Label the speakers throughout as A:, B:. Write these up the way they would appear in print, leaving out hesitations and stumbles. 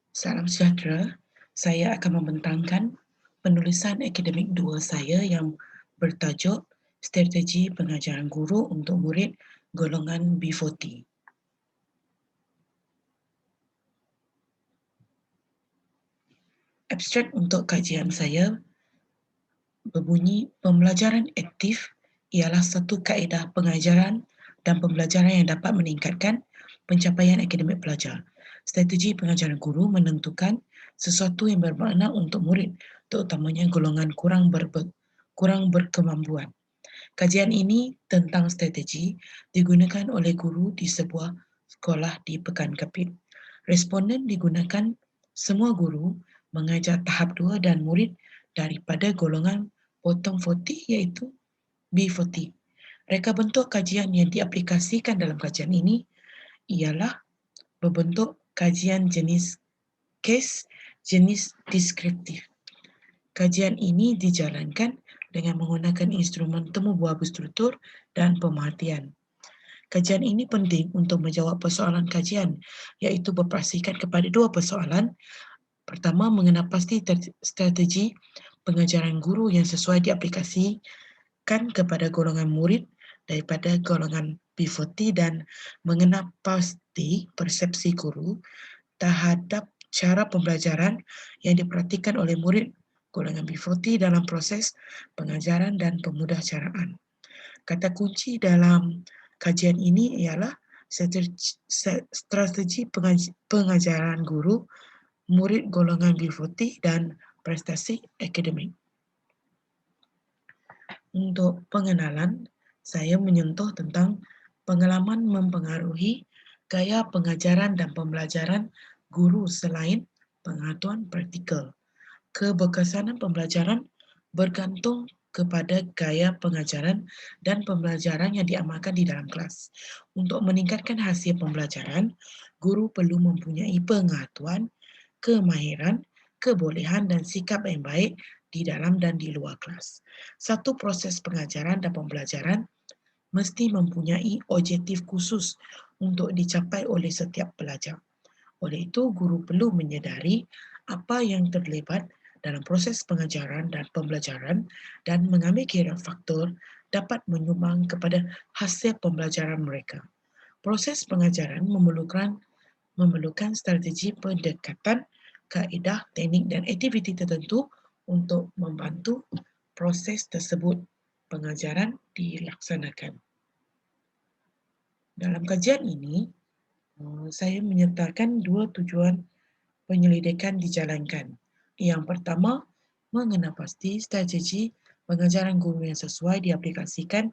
A: Salam sejahtera. Saya akan membentangkan penulisan akademik 2 saya yang bertajuk Strategi Pengajaran Guru untuk Murid Golongan B40. Abstrak untuk kajian saya berbunyi, pembelajaran aktif ialah satu kaedah pengajaran dan pembelajaran yang dapat meningkatkan pencapaian akademik pelajar. Strategi pengajaran guru menentukan sesuatu yang bermakna untuk murid, terutamanya golongan kurang berkemampuan. Kajian ini tentang strategi digunakan oleh guru di sebuah sekolah di Pekan Kapit. Responden digunakan semua guru mengajar tahap 2 dan murid daripada golongan bottom 40 iaitu B40. Reka bentuk kajian yang diaplikasikan dalam kajian ini ialah berbentuk kajian jenis kes, jenis deskriptif. Kajian ini dijalankan dengan menggunakan instrumen temu buah berstruktur dan pemerhatian. Kajian ini penting untuk menjawab persoalan kajian, iaitu berpastikan kepada 2 persoalan. Pertama, mengenal pasti strategi pengajaran guru yang sesuai diaplikasikan kepada golongan murid daripada golongan B40 dan mengenal pasti persepsi guru terhadap cara pembelajaran yang diperhatikan oleh murid golongan B40 dalam proses pengajaran dan pemudahcaraan. Kata kunci dalam kajian ini ialah strategi pengajaran guru murid golongan B40 dan prestasi akademik. Untuk pengenalan, saya menyentuh tentang pengalaman mempengaruhi gaya pengajaran dan pembelajaran guru selain pengetahuan praktikal. Keberkesanan pembelajaran bergantung kepada gaya pengajaran dan pembelajaran yang diamalkan di dalam kelas. Untuk meningkatkan hasil pembelajaran, guru perlu mempunyai pengetahuan, kemahiran, kebolehan dan sikap yang baik di dalam dan di luar kelas. Satu proses pengajaran dan pembelajaran mesti mempunyai objektif khusus untuk dicapai oleh setiap pelajar. Oleh itu, guru perlu menyedari apa yang terlibat dalam proses pengajaran dan pembelajaran dan mengambil kira faktor dapat menyumbang kepada hasil pembelajaran mereka. Proses pengajaran memerlukan strategi pendekatan, kaedah, teknik dan aktiviti tertentu untuk membantu proses tersebut pengajaran dilaksanakan. Dalam kajian ini, saya menyertakan 2 tujuan penyelidikan dijalankan. Yang pertama, mengenal pasti strategi pengajaran guru yang sesuai diaplikasikan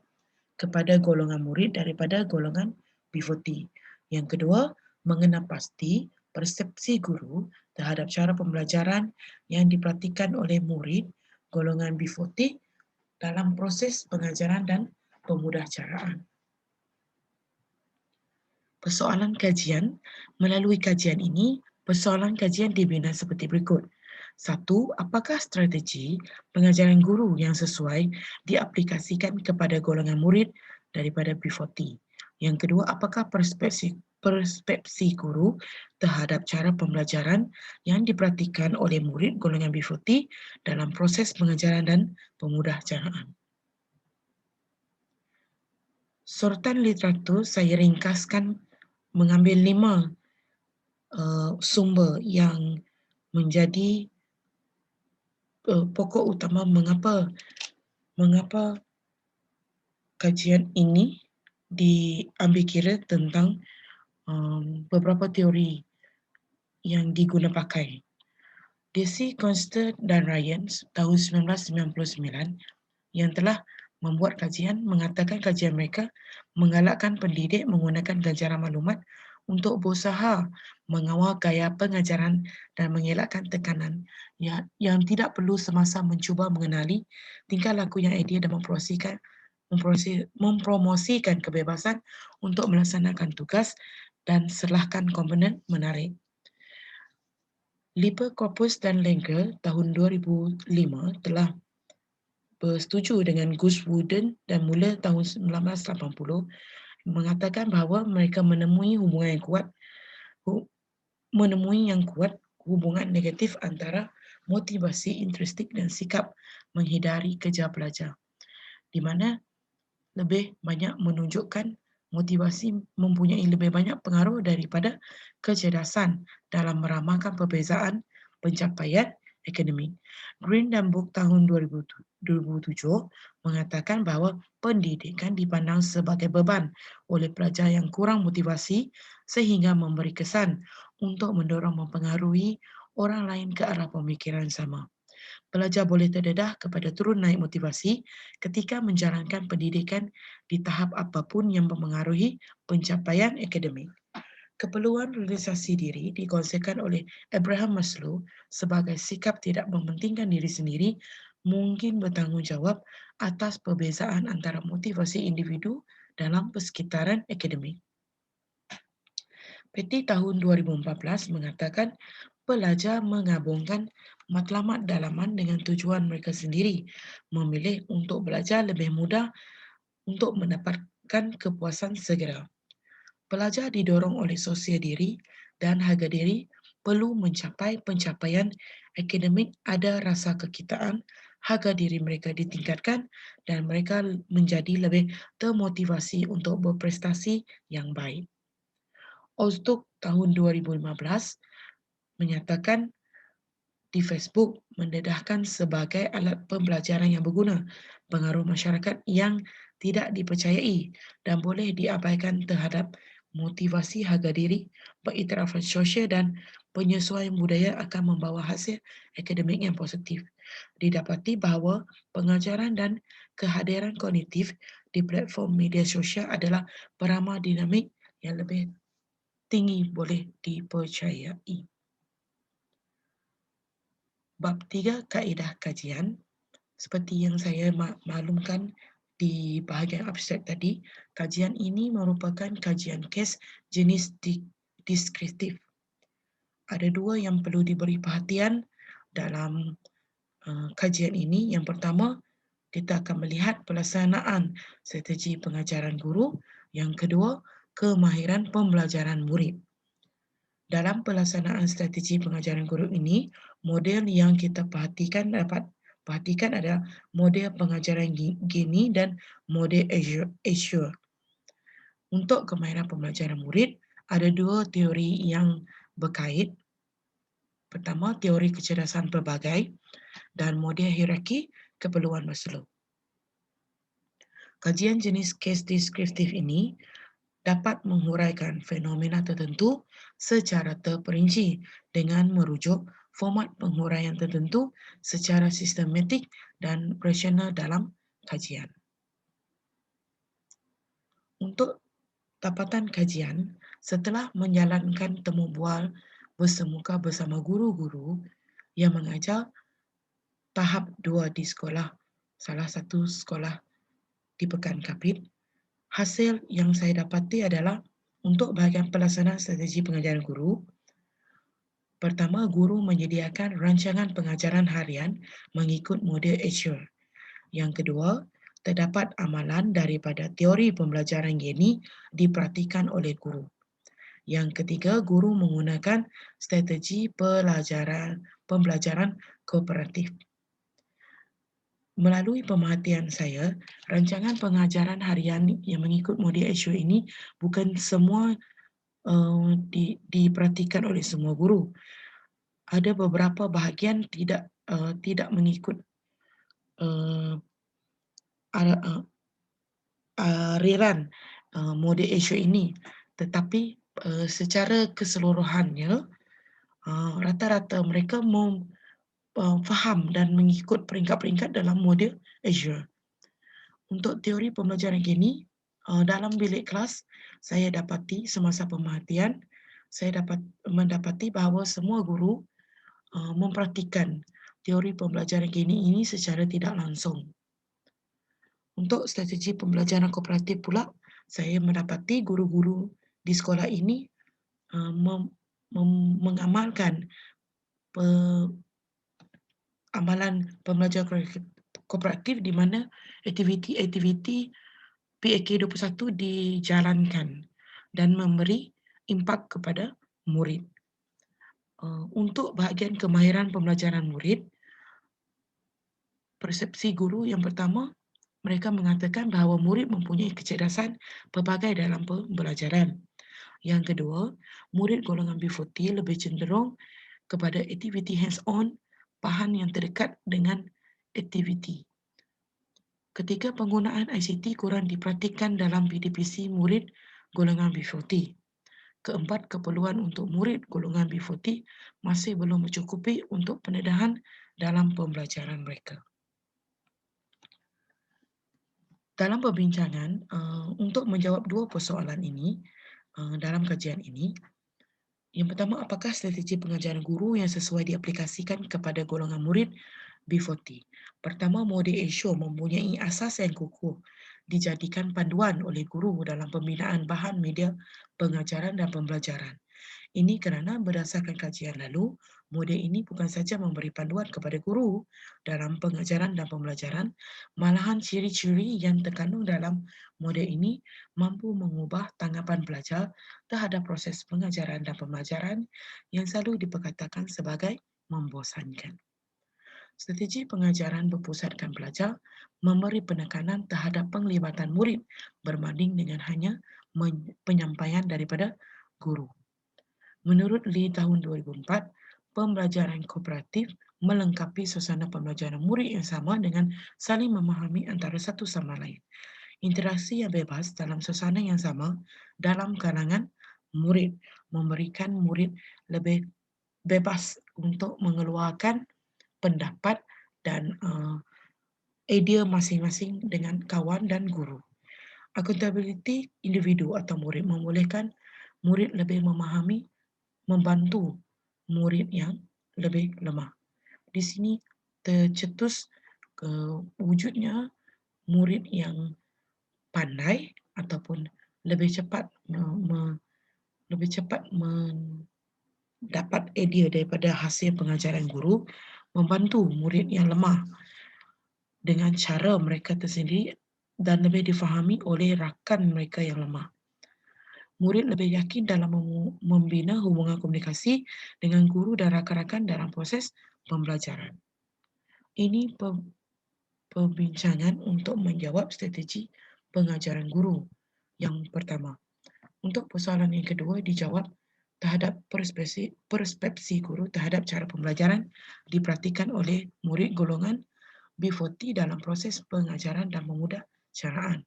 A: kepada golongan murid daripada golongan B40. Yang kedua, mengenal pasti persepsi guru terhadap cara pembelajaran yang diperhatikan oleh murid golongan B40 dalam proses pengajaran dan pemudahcaraan. Persoalan kajian. Melalui kajian ini, persoalan kajian dibina seperti berikut. 1. Apakah strategi pengajaran guru yang sesuai diaplikasikan kepada golongan murid daripada B40? Yang kedua, apakah persepsi guru terhadap cara pembelajaran yang diperhatikan oleh murid golongan B40 dalam proses pengajaran dan pemudahcaraan? Sorotan literatur saya ringkaskan mengambil 5 sumber yang menjadi pokok utama mengapa kajian ini diambil kira tentang beberapa teori yang diguna pakai. Desi, Conster dan Ryan tahun 1999 yang telah membuat kajian mengatakan kajian mereka menggalakkan pendidik menggunakan ganjaran maklumat untuk berusaha mengawal gaya pengajaran dan mengelakkan tekanan yang tidak perlu semasa mencuba mengenali tingkah laku yang ideal dan mempromosikan kebebasan untuk melaksanakan tugas dan serlahkan komponen menarik. Lieber, Corpus dan Langer tahun 2005 telah bersetuju dengan Gus Wooden dan mula tahun 1980 mengatakan bahawa mereka menemui yang kuat hubungan negatif antara motivasi intrinsik dan sikap menghindari kerja belajar, di mana lebih banyak menunjukkan motivasi mempunyai lebih banyak pengaruh daripada kecerdasan dalam meramalkan perbezaan pencapaian akademik. Green dan Book tahun 2007 mengatakan bahawa pendidikan dipandang sebagai beban oleh pelajar yang kurang motivasi sehingga memberi kesan untuk mendorong mempengaruhi orang lain ke arah pemikiran sama. Pelajar boleh terdedah kepada turun naik motivasi ketika menjalankan pendidikan di tahap apapun yang mempengaruhi pencapaian akademik. Keperluan realisasi diri dikonsepkan oleh Abraham Maslow sebagai sikap tidak mementingkan diri sendiri mungkin bertanggungjawab atas perbezaan antara motivasi individu dalam persekitaran akademik. Peti tahun 2014 mengatakan pelajar menggabungkan matlamat dalaman dengan tujuan mereka sendiri, memilih untuk belajar lebih mudah untuk mendapatkan kepuasan segera. Pelajar didorong oleh sosial diri dan harga diri perlu mencapai pencapaian akademik, ada rasa kekitaan, harga diri mereka ditingkatkan dan mereka menjadi lebih termotivasi untuk berprestasi yang baik. Oztuk tahun 2015 menyatakan di Facebook mendedahkan sebagai alat pembelajaran yang berguna, pengaruh masyarakat yang tidak dipercayai dan boleh diabaikan terhadap motivasi harga diri, pengiktirafan sosial dan penyesuaian budaya akan membawa hasil akademik yang positif. Didapati bahawa pengajaran dan kehadiran kognitif di platform media sosial adalah peramal dinamik yang lebih tinggi boleh dipercayai. Bab 3 kaedah kajian, seperti yang saya maklumkan di bahagian abstrak tadi, kajian ini merupakan kajian kes jenis deskriptif. Ada dua yang perlu diberi perhatian dalam kajian ini. Yang pertama, kita akan melihat pelaksanaan strategi pengajaran guru. Yang kedua, kemahiran pembelajaran murid. Dalam pelaksanaan strategi pengajaran guru ini, model yang kita perhatikan adalah model pengajaran Gini dan model Azure. Untuk kemahiran pembelajaran murid, ada dua teori yang berkait. Pertama, teori kecerdasan pelbagai dan model hierarki keperluan Maslow. Kajian jenis kes deskriptif ini dapat menghuraikan fenomena tertentu secara terperinci dengan merujuk format penghuraian tertentu secara sistematik dan rasional dalam kajian. Untuk dapatan kajian, setelah menjalankan temu bual bersemuka bersama guru-guru yang mengajar tahap 2 di sekolah, salah satu sekolah di Pekan Kapit, hasil yang saya dapati adalah untuk bahagian pelaksanaan strategi pengajaran guru. Pertama, guru menyediakan rancangan pengajaran harian mengikut model Azure. Yang kedua, terdapat amalan daripada teori pembelajaran Gini diperhatikan oleh guru. Yang ketiga, guru menggunakan strategi pembelajaran kooperatif. Melalui pemerhatian saya, rancangan pengajaran harian yang mengikut model Azure ini bukan semua diperhatikan oleh semua guru. Ada beberapa bahagian tidak mengikut aliran model Azure ini, tetapi secara keseluruhannya rata-rata mereka faham dan mengikut peringkat-peringkat dalam model Azure. Untuk teori pembelajaran Gini, dalam bilik kelas saya dapati semasa pemerhatian, saya mendapati bahawa semua guru memperhatikan teori pembelajaran Gini ini secara tidak langsung. Untuk strategi pembelajaran kooperatif pula, saya mendapati guru-guru di sekolah ini mengamalkan amalan pembelajaran kooperatif di mana aktiviti-aktiviti PAK 21 dijalankan dan memberi impak kepada murid. Untuk bahagian kemahiran pembelajaran murid, persepsi guru yang pertama, mereka mengatakan bahawa murid mempunyai kecerdasan pelbagai dalam pembelajaran. Yang kedua, murid golongan B40 lebih cenderung kepada aktiviti hands-on, bahan yang terdekat dengan aktiviti. Ketika penggunaan ICT kurang diperhatikan dalam PDPC murid golongan B40. Keempat, keperluan untuk murid golongan B40 masih belum mencukupi untuk pendedahan dalam pembelajaran mereka. Dalam perbincangan, untuk menjawab dua persoalan ini, dalam kajian ini, yang pertama, apakah strategi pengajaran guru yang sesuai diaplikasikan kepada golongan murid B40? Pertama, model Asia mempunyai asas yang kukuh dijadikan panduan oleh guru dalam pembinaan bahan media pengajaran dan pembelajaran. Ini kerana berdasarkan kajian lalu, model ini bukan saja memberi panduan kepada guru dalam pengajaran dan pembelajaran, malahan ciri-ciri yang terkandung dalam model ini mampu mengubah tanggapan pelajar terhadap proses pengajaran dan pembelajaran yang selalu diperkatakan sebagai membosankan. Strategi pengajaran berpusatkan pelajar memberi penekanan terhadap penglibatan murid berbanding dengan hanya penyampaian daripada guru. Menurut Lee tahun 2004, pembelajaran kooperatif melengkapi suasana pembelajaran murid yang sama dengan saling memahami antara satu sama lain. Interaksi yang bebas dalam suasana yang sama dalam kalangan murid memberikan murid lebih bebas untuk mengeluarkan pendapat dan idea masing-masing dengan kawan dan guru. Accountability individu atau murid membolehkan murid lebih membantu murid yang lebih lemah. Di sini tercetus wujudnya murid yang pandai ataupun lebih cepat mendapat idea daripada hasil pengajaran guru, membantu murid yang lemah dengan cara mereka tersendiri dan lebih difahami oleh rakan mereka yang lemah. Murid lebih yakin dalam membina hubungan komunikasi dengan guru dan rakan-rakan dalam proses pembelajaran. Ini perbincangan untuk menjawab strategi pengajaran guru yang pertama. Untuk persoalan yang kedua dijawab terhadap perspeksi guru terhadap cara pembelajaran diperhatikan oleh murid golongan B40 dalam proses pengajaran dan memudah caraan.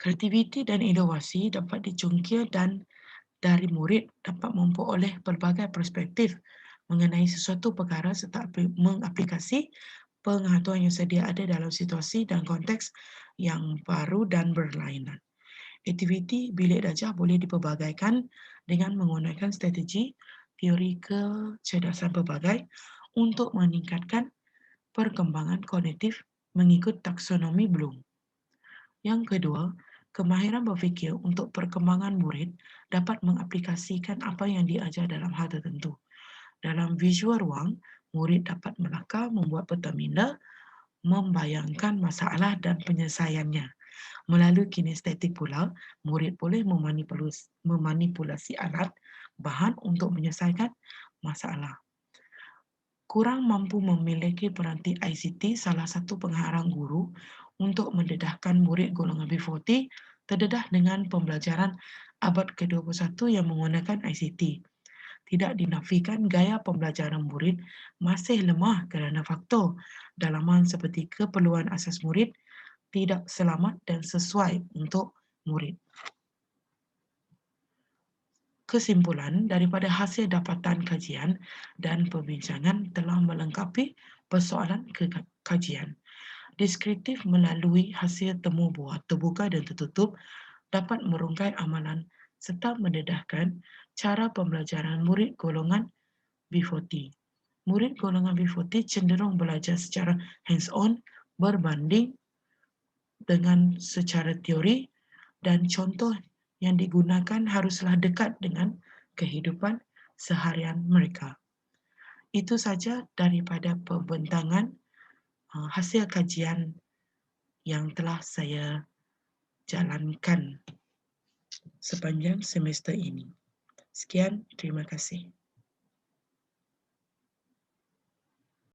A: Kreativiti dan inovasi dapat dicungkil dan dari murid dapat memperoleh pelbagai perspektif mengenai sesuatu perkara serta mengaplikasi pengetahuan yang sedia ada dalam situasi dan konteks yang baru dan berlainan. Aktiviti bilik darjah boleh dipelbagaikan dengan menggunakan strategi teori kecerdasan pelbagai untuk meningkatkan perkembangan kognitif mengikut taksonomi Bloom. Yang kedua, kemahiran berfikir untuk perkembangan murid dapat mengaplikasikan apa yang diajar dalam hal tertentu. Dalam visual ruang, murid dapat menakar, membuat peta minda, membayangkan masalah dan penyelesaiannya. Melalui kinestetik pula, murid boleh memanipulasi alat bahan untuk menyelesaikan masalah. Kurang mampu memiliki peranti ICT, salah satu pengharang guru untuk mendedahkan murid golongan B40 terdedah dengan pembelajaran abad ke-21 yang menggunakan ICT. Tidak dinafikan gaya pembelajaran murid masih lemah kerana faktor dalaman seperti keperluan asas murid tidak selamat dan sesuai untuk murid. Kesimpulan daripada hasil dapatan kajian dan perbincangan telah melengkapi persoalan kajian. Deskriptif melalui hasil temu buah terbuka dan tertutup dapat merungkai amalan serta mendedahkan cara pembelajaran murid golongan B40. Murid golongan B40 cenderung belajar secara hands-on berbanding dengan secara teori dan contoh yang digunakan haruslah dekat dengan kehidupan seharian mereka. Itu saja daripada pembentangan hasil kajian yang telah saya jalankan sepanjang semester ini. Sekian, terima kasih.